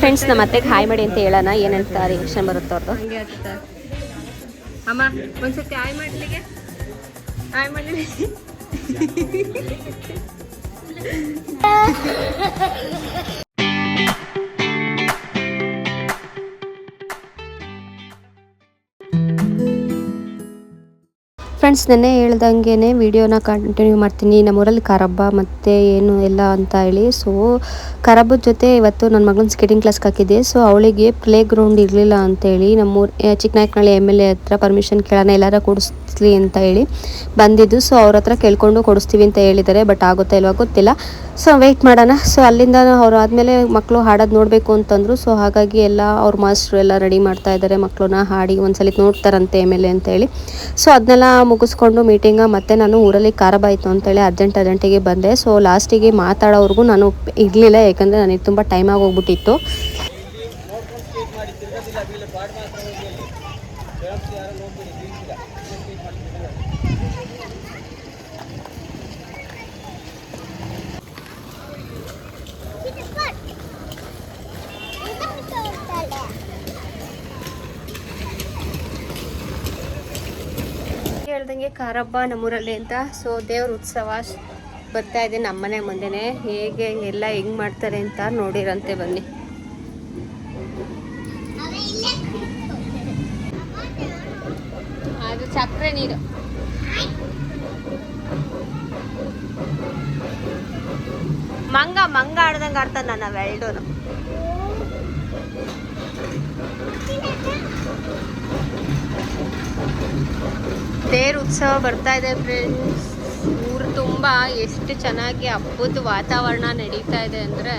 Friends, ನಮ್ಮ ಅತ್ತೆಗೆ hi ಮಾಡಿ ಅಂತ ಹೇಳೋಣ, ಏನಂತ ರಿಯಾಕ್ಷನ್ ಬರುತ್ತೆ ಅವ್ರದ್ದು. ಹಂಗೆ ಆಗ್ತದೆ ಅಮ್ಮ. ಒಂದ್ಸತಿ ಹಾಯ್ ಮಾಡ್ಲಿಕ್ಕೆ ಹಾಯ್ ಮಾಡಿ. ಫ್ರೆಂಡ್ಸ್, ನೆನ್ನೆ ಹೇಳ್ದಂಗೆ ವಿಡಿಯೋನ ಕಂಟಿನ್ಯೂ ಮಾಡ್ತೀನಿ. ನಮ್ಮೂರಲ್ಲಿ ಕರಬ್ಬ ಮತ್ತು ಏನು ಎಲ್ಲ ಅಂತ ಹೇಳಿ. ಸೊ ಕರಬ್ಬದ ಜೊತೆ ಇವತ್ತು ನನ್ನ ಮಗಳನ್ನ ಸ್ಕೇಟಿಂಗ್ ಕ್ಲಾಸ್ಗೆ ಹಾಕಿದ್ದೆ. ಸೊ ಅವಳಿಗೆ ಪ್ಲೇ ಗ್ರೌಂಡ್ ಇರಲಿಲ್ಲ ಅಂತೇಳಿ ನಮ್ಮೂರು ಚಿಕ್ಕನಾಯಕನಹಳ್ಳಿ MLA ಹತ್ರ ಪರ್ಮಿಷನ್ ಕೇಳೋಣ, ಎಲ್ಲಾರ ಕೊಡಿಸ್ಲಿ ಅಂತ ಹೇಳಿ ಬಂದಿದ್ದು. ಸೊ ಅವ್ರ ಹತ್ರ ಕೇಳ್ಕೊಂಡು ಕೊಡಿಸ್ತೀವಿ ಅಂತ ಹೇಳಿದ್ದಾರೆ. ಬಟ್ ಆಗುತ್ತಾ ಇಲ್ವಾ ಗೊತ್ತಿಲ್ಲ. ಸೊ ವೆಯ್ಟ್ ಮಾಡೋಣ. ಸೊ ಅಲ್ಲಿಂದ ಅವ್ರು ಆದಮೇಲೆ ಮಕ್ಕಳು ಹಾಡೋದು ನೋಡಬೇಕು ಅಂತಂದರು. ಸೊ ಹಾಗಾಗಿ ಎಲ್ಲ ಅವ್ರ ಮಾಸ್ಟ್ರು ಎಲ್ಲ ರೆಡಿ ಮಾಡ್ತಾ ಇದ್ದಾರೆ, ಮಕ್ಕಳನ್ನ ಹಾಡಿ ಒಂದ್ಸಲಿ ನೋಡ್ತಾರಂತೆ MLA ಅಂತೇಳಿ. ಸೊ ಅದನ್ನೆಲ್ಲ ಮುಗಿಸ್ಕೊಂಡು ಮೀಟಿಂಗ ಮತ್ತೆ ನಾನು ಊರಲ್ಲಿ ಖರಾಬ್ ಆಯಿತು ಅಂತೇಳಿ ಅರ್ಜೆಂಟಿಗೆ ಬಂದೆ. ಸೊ ಲಾಸ್ಟಿಗೆ ಮಾತಾಡೋವ್ರಿಗೂ ನಾನು ಇರಲಿಲ್ಲ, ಯಾಕಂದರೆ ನನಗೆ ತುಂಬ ಟೈಮ್ ಆಗೋಗ್ಬಿಟ್ಟಿತ್ತು. ಹೇಳ್ದಂಗೆ ಕಾರಬ್ಬ ನಮ್ಮೂರಲ್ಲಿ ಅಂತ. ಸೊ ದೇವ್ರ ಉತ್ಸವ ಬರ್ತಾ ಇದೆ ನಮ್ಮನೆ ಮುಂದೆನೆ. ಹೇಗೆ ಎಲ್ಲ ಹೆಂಗ್ ಮಾಡ್ತಾರೆ ಅಂತ ನೋಡಿರಂತೆ, ಬನ್ನಿ. ಅದು ಸಕ್ಕರೆ ನೀರು. ಮಂಗ ಆಡ್ದಂಗೆ ಆಡ್ತಾನೆ ನನ್ನ ವೆಲ್ಡೋನು. ದೇವ್ರ ಉತ್ಸವ ಬರ್ತಾ ಇದೆ ಫ್ರೆಂಡ್ಸ್. ಊರು ತುಂಬ ಎಷ್ಟು ಚೆನ್ನಾಗಿ ಹಬ್ಬದ ವಾತಾವರಣ ನಡೀತಾ ಇದೆ ಅಂದರೆ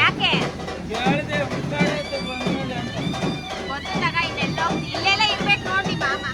ಯಾಕೆ ಗೊತ್ತಾಗ ಇಲ್ಲೆಲ್ಲ ಇರ್ಬೇಕು ನೋಡಿ ಮಾಮ.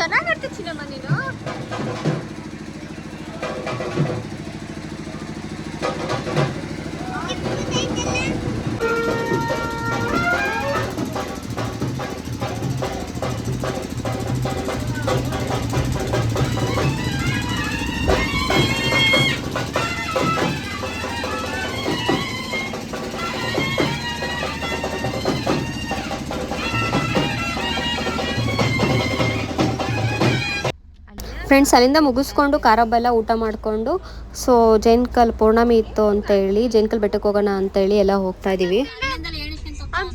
ಚೆನ್ನಾಗಿ ಚಿನ್ನಮ್ಮ ನೀನು. ಫ್ರೆಂಡ್ಸ್, ಅಲ್ಲಿಂದ ಮುಗಿಸ್ಕೊಂಡು ಖಾರಬ್ಬೆಲ್ಲ ಊಟ ಮಾಡಿಕೊಂಡು ಸೊ ಜೈನ್ಕಲ್ ಪೌರ್ಣಮಿ ಇತ್ತು ಅಂತ ಹೇಳಿ ಜೈನ್ಕಲ್ ಬೆಟ್ಟಕ್ಕೆ ಹೋಗೋಣ ಅಂತೇಳಿ ಎಲ್ಲ ಹೋಗ್ತಾ ಇದ್ದೀವಿ.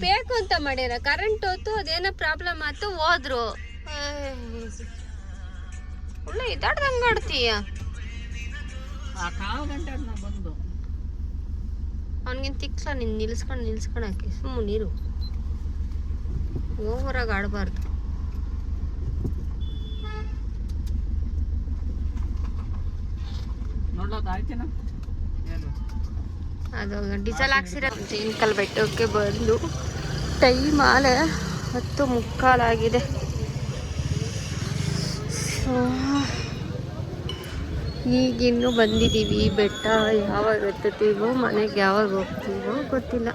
ಬೇಕು ಅಂತ ಮಾಡ್ಯಾರ, ಕರೆಂಟ್ ಹೋಯ್ತು, ಅದೇನೋ ಪ್ರಾಬ್ಲಮ್ ಆಯ್ತು, ಹೋದ್ರು. ಒಳ್ಳೆ ಇದಾಡ್ದಂಗೆ ಆಡ್ತೀಯ. ಅವನಿಗಿಂತ ತಿಕ್ಲ ನೀನು ನಿಲ್ಸ್ಕೊಂಡು ಹಾಕಿ ಸುಮ್ಮನೆ ನೀರು ಓವರಾಗಿ ಆಡಬಾರ್ದು. ಅದು ಡೀಸೆಲ್ ಹಾಕ್ಸಿರೋ. ಜೈನ್ಕಲ್ ಬೆಟ್ಟಕ್ಕೆ ಬಂದು ಟೈಮ್ ಆಲೆ 10:15 ಈಗಿನ್ನೂ ಬಂದಿದ್ದೀವಿ. ಬೆಟ್ಟ ಯಾವಾಗ ಎತ್ತುತ್ತೀವೋ, ಮನೆಗೆ ಯಾವಾಗ ಹೋಗ್ತೀವೋ ಗೊತ್ತಿಲ್ಲ.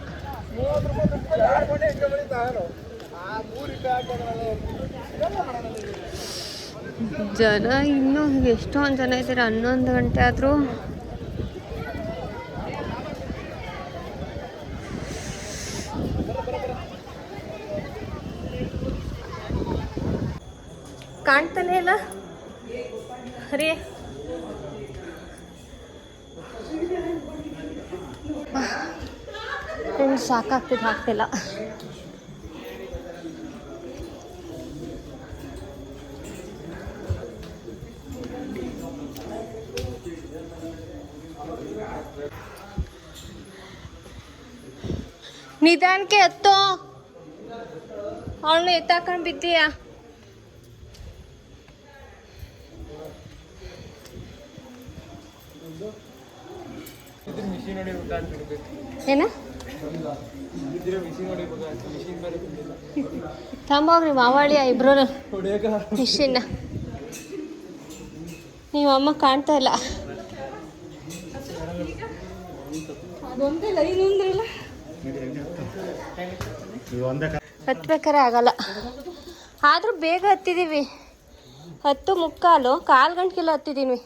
ಜನ ಇನ್ನೂ ಎಷ್ಟೊಂದು ಜನ ಇದ್ದಾರೆ. 11 ಗಂಟೆ ಆದರೂ ಕಾಣ್ತಾನೆ ಇಲ್ಲ ರೀ. ಫ್ರೆಂಡ್ಸ್ ಸಾಕಾಗ್ತಿದ್ದು ಹಾಕ್ತಿಲ್ಲ. ನಿಧಾನಕ್ಕೆ ಹತ್ತೋ, ಅವಳು ಎತ್ತಾಕೊಂಡು ಬಿದ್ದೀಯಾ? ಏನ ತಂಬೋಗ್ರಿ ಮಾವಾಳಿಯ ಇಬ್ರು ಮಿಷಿನ್ನ. ನೀವು ಅಮ್ಮ ಕಾಣ್ತಾ ಇಲ್ಲ. ಹತ್ಬೇಕಾರೆ ಆಗಲ್ಲ, ಆದ್ರೂ ಬೇಗ ಹತ್ತಿದೀವಿ. 10:15 ಕಾಲು ಗಂಟೆಗೆಲ್ಲ ಹತ್ತಿದೀನಿ.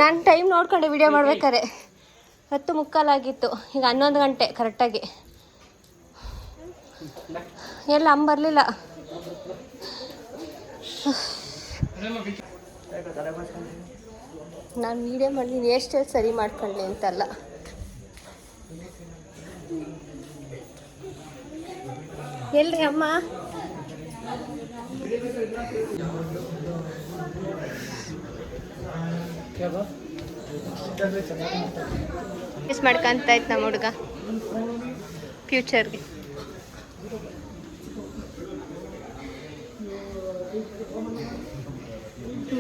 ನಾನು ಟೈಮ್ ನೋಡ್ಕೊಂಡೆ ವಿಡಿಯೋ ಮಾಡ್ಬೇಕಾರೆ 10:15 ಆಗಿತ್ತು. ಈಗ 11 ಗಂಟೆ ಕರೆಕ್ಟಾಗಿ. ಎಲ್ಲ ಅಮ್ಮ ಬರಲಿಲ್ಲ. ನಾನು ವಿಡಿಯೋ ಮಾಡಿದ್ದೀನಿ ಎಷ್ಟು ಸರಿ ಮಾಡ್ಕೊಳ್ಳಿ ಅಂತಲ್ಲ. ಎಲ್ರಿ ಅಮ್ಮ? ಮಿಸ್ ಮಾಡ್ಕೊಂತ ಇತ್ತು ನಮ್ಮ ಹುಡುಗ ಫ್ಯೂಚರ್ಗೆ.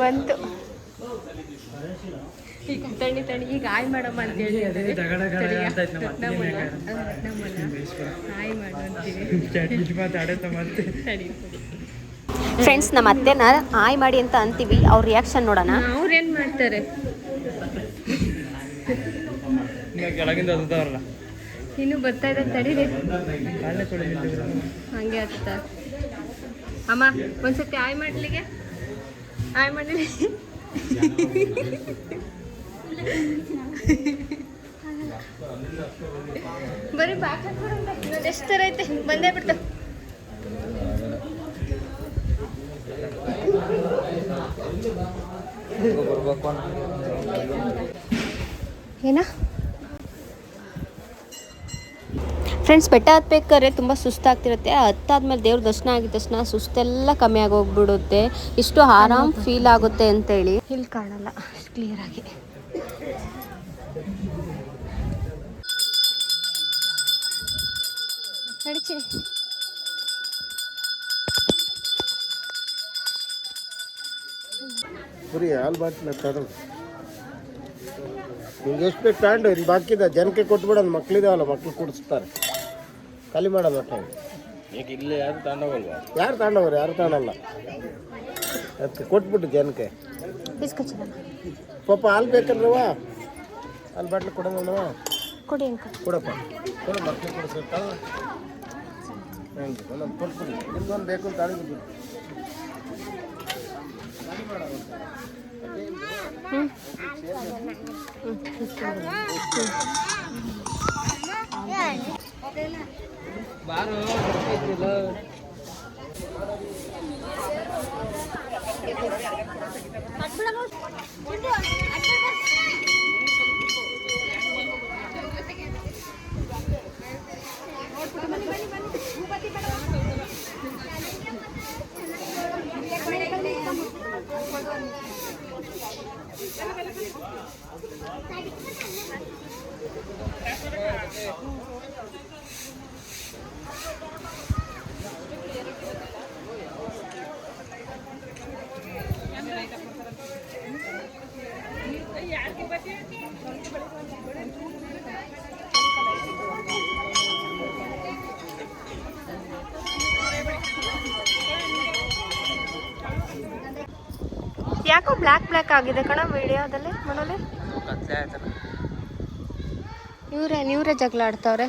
ಬಂತು ಈಗ ತಣ್ಣಿ ತಣ್ಣಿ. ಈಗ ಆಯ್ ಮಾಡಮ್ಮ ಅಂತ ಹೇಳಿ ಆಯ್ ಮಾಡು ಅಂತೀವಿ. ಫ್ರೆಂಡ್ಸ್, ನಮ್ಮ ಅತ್ತೆನ ಆಯ್ ಮಾಡಿ ಅಂತ ಅಂತೀವಿ. ಅವ್ರ ರಿಯಾಕ್ಷನ್ ನೋಡೋಣ. ಅವ್ರೇನ್ ಮಾಡ್ತಾರೆ? ಇನ್ನು ಬರ್ತಾ ಇದ್ದ ತಡೀರಿ. ಹಂಗೆ ಆಗ್ತ ಅಮ್ಮ. ಒಂದ್ಸತಿ ಆಯ್ ಮಾಡ್ಲಿಗೆ ಆಯ್ ಮಾಡಲಿ. ಬರೀ ಬಾಕ್ ಎಷ್ಟು ಥರ ಐತೆ, ಬಂದೇ ಬಿಡ್ತು. ಏನ ಫ್ರೆಂಡ್ಸ್, ಬೆಟ್ಟ ಹತ್ಬೇಕಾದ್ರೆ ತುಂಬ ಸುಸ್ತಾಗ್ತಿರುತ್ತೆ. ಹತ್ತಾದ್ಮೇಲೆ ದೇವ್ರ ದರ್ಶನ ಆಗಿದ ತಕ್ಷಣ ಸುಸ್ತೆಲ್ಲ ಕಮ್ಮಿ ಆಗೋಗ್ಬಿಡುತ್ತೆ. ಇಷ್ಟು ಆರಾಮ್ ಫೀಲ್ ಆಗುತ್ತೆ ಅಂತೇಳಿ. ಇಲ್ಲಿ ಕಾಣಲ್ಲ ಅಷ್ಟು ಕ್ಲಿಯರಾಗಿ. ನಡಿಚಿ ಪುರಿ ಹಾಲು ಬಾಟ್ಲ ತಗೊಂಡು ನಿಮ್ಗೆ ಎಷ್ಟು ಬೇಕು ತಗೊಂಡು ಇಲ್ಲಿ ಬಾಕಿದ ಜನಕ್ಕೆ ಕೊಟ್ಬಿಡೋದು. ಮಕ್ಳಿದಾವಲ್ಲ, ಮಕ್ಳು ಕುಡಿಸ್ತಾರೆ. ಖಾಲಿ ಮಾಡೋದು ಒಟ್ಟು. ಈಗ ಇಲ್ಲಿ ಯಾರು ತಗೊಂಡೋಗಲ್ವಾ? ಯಾರು ತಗೊಂಡೋಗ್ರಿ? ಯಾರು ತಗೊಳಲ್ಲ. ಅದಕ್ಕೆ ಕೊಟ್ಬಿಟ್ಟು ಜನಕ್ಕೆ. ಪಾಪ ಹಾಲು ಬೇಕಲ್ರವ? ಹಾಲು ಬಾಟ್ಲು ಕೊಡೋಣ. ಕೊಡಿ ಕೊಡಪ್ಪ, ಕೊಡು. ಮಕ್ಳು ಕೊಡಿಸ್ತಾವ. ಹಂಗೆ ಒಂದೊಂದು ಕೊಟ್ಬಿಡಿ. ನಿಮ್ಗೊಂದು ಬೇಕು ಅಂತ ಅಳಿಬಿಟ್ಟು ಯಾಕೋ ಬ್ಲ್ಯಾಕ್ ಆಗಿದೆ ಕಣ ವಿಡಿಯೋದಲ್ಲಿ. ಮನೇಲಿ ಇವರೇ ಜಗಳ ಆಡ್ತಾವ್ರೆ.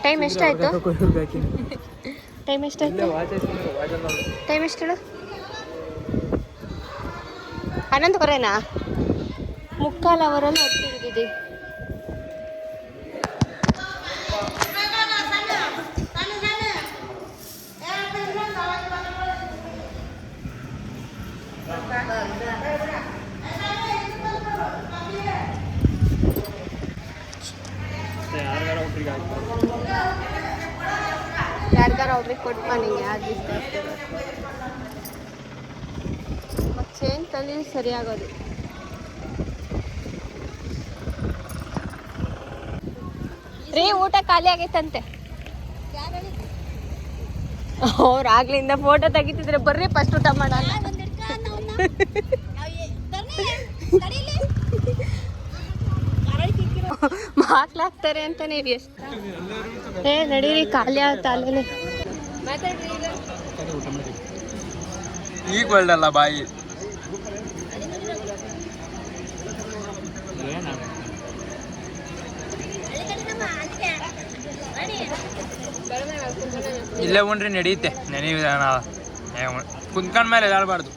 ಟೈಮ್ ಎಷ್ಟಾಯ್ತು? ಟೈಮ್ ಎಷ್ಟಾಯ್ತು? ಟೈಮ್ ಎಷ್ಟು ಹೇಳು? 11:15 ಮುಕ್ಕಾಲು ಅವರಲ್ಲಿ ಹೊತ್ತಿದ್ದೀವಿ. ಯಾರಿಗಾರ ಒಬ್ರಿಗೆ ಕೊಟ್ಟು ಮನೆಗೆ ಯಾರು ಇಷ್ಟ ಆಗ್ತದೆ ಮತ್ತು ಚೇಂಜ್ ತಂದು ಸರಿಯಾಗೋದು. ರೀ ಊಟ ಖಾಲಿ ಆಗೈತಂತೆ. ಅವ್ರು ಆಗ್ಲಿಂದ ಫೋಟೋ ತೆಗಿತಿದ್ರೆ ಬರ್ರಿ ಫಸ್ಟ್ ಊಟ ಮಾಡೋಣ. ಮಾಕ್ಲಾಗ್ತಾರೆ ಅಂತ ನೀವು ಎಷ್ಟು ನಡೀರಿ ಖಾಲಿ ಆಗುತ್ತೆ ಅಲ್ಲೇ. ಈಗ ಒಳ್ಳೆಲ್ಲ ಬಾಯಿ ಇಲ್ಲೇ ಉಂಡ್ರಿ ನಡೆಯುತ್ತೆ. ಕುಂತ್ಕೊಂಡ ಮೇಲೆ ಎದಾಡಬಾರ್ದು.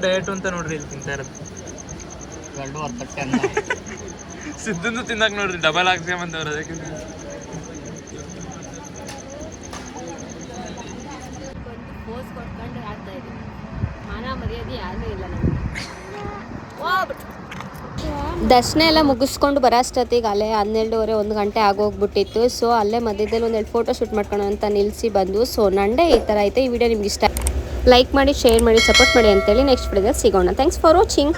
ಡಯಟು ಅಂತ ನೋಡ್ರಿ ಇಲ್ಲಿ ತಿಂತಾ ಇರೋದು. ಸಿದ್ಧಂದು ತಿನ್ನಕ್ ನೋಡ್ರಿ ಡಬಲ್ ಹಾಕ್ಸ್ಕೊಂಬಂದವ್ರು. ಅದಕ್ಕೆ ಪೋಸ್ ಕೊಟ್ಕೊಂಡು ಆಡ್ತಾ ಇದ್ದೀವಿ. ಮಾನ ಮರ್ಯಾದೆ ಯಾರೂ ಇಲ್ಲ ನಮಗೆ. ದರ್ಶನ ಎಲ್ಲ ಮುಗಿಸ್ಕೊಂಡು ಬರೋ ಅಷ್ಟೊತ್ತಿಗೆ ಅಲ್ಲೇ 12:30 1 ಗಂಟೆ ಆಗೋಗ್ಬಿಟ್ಟಿತ್ತು. ಸೊ ಅಲ್ಲೇ ಮಧ್ಯದಲ್ಲಿ ಒಂದೆರಡು ಫೋಟೋ ಶೂಟ್ ಮಾಡ್ಕೊಳ್ಳೋ ಅಂತ ನಿಲ್ಲಿಸಿ ಬಂದು. ಸೊ ನಂಡೆ ಈ ಥರ ಐತೆ. ಈ ವಿಡಿಯೋ ನಿಮ್ಗೆ ಇಷ್ಟ ಲೈಕ್ ಮಾಡಿ, ಶೇರ್ ಮಾಡಿ, ಸಪೋರ್ಟ್ ಮಾಡಿ ಅಂತೇಳಿ ನೆಕ್ಸ್ಟ್ ವಿಡಿಯೋದಲ್ಲಿ ಸಿಗೋಣ. Thanks for watching.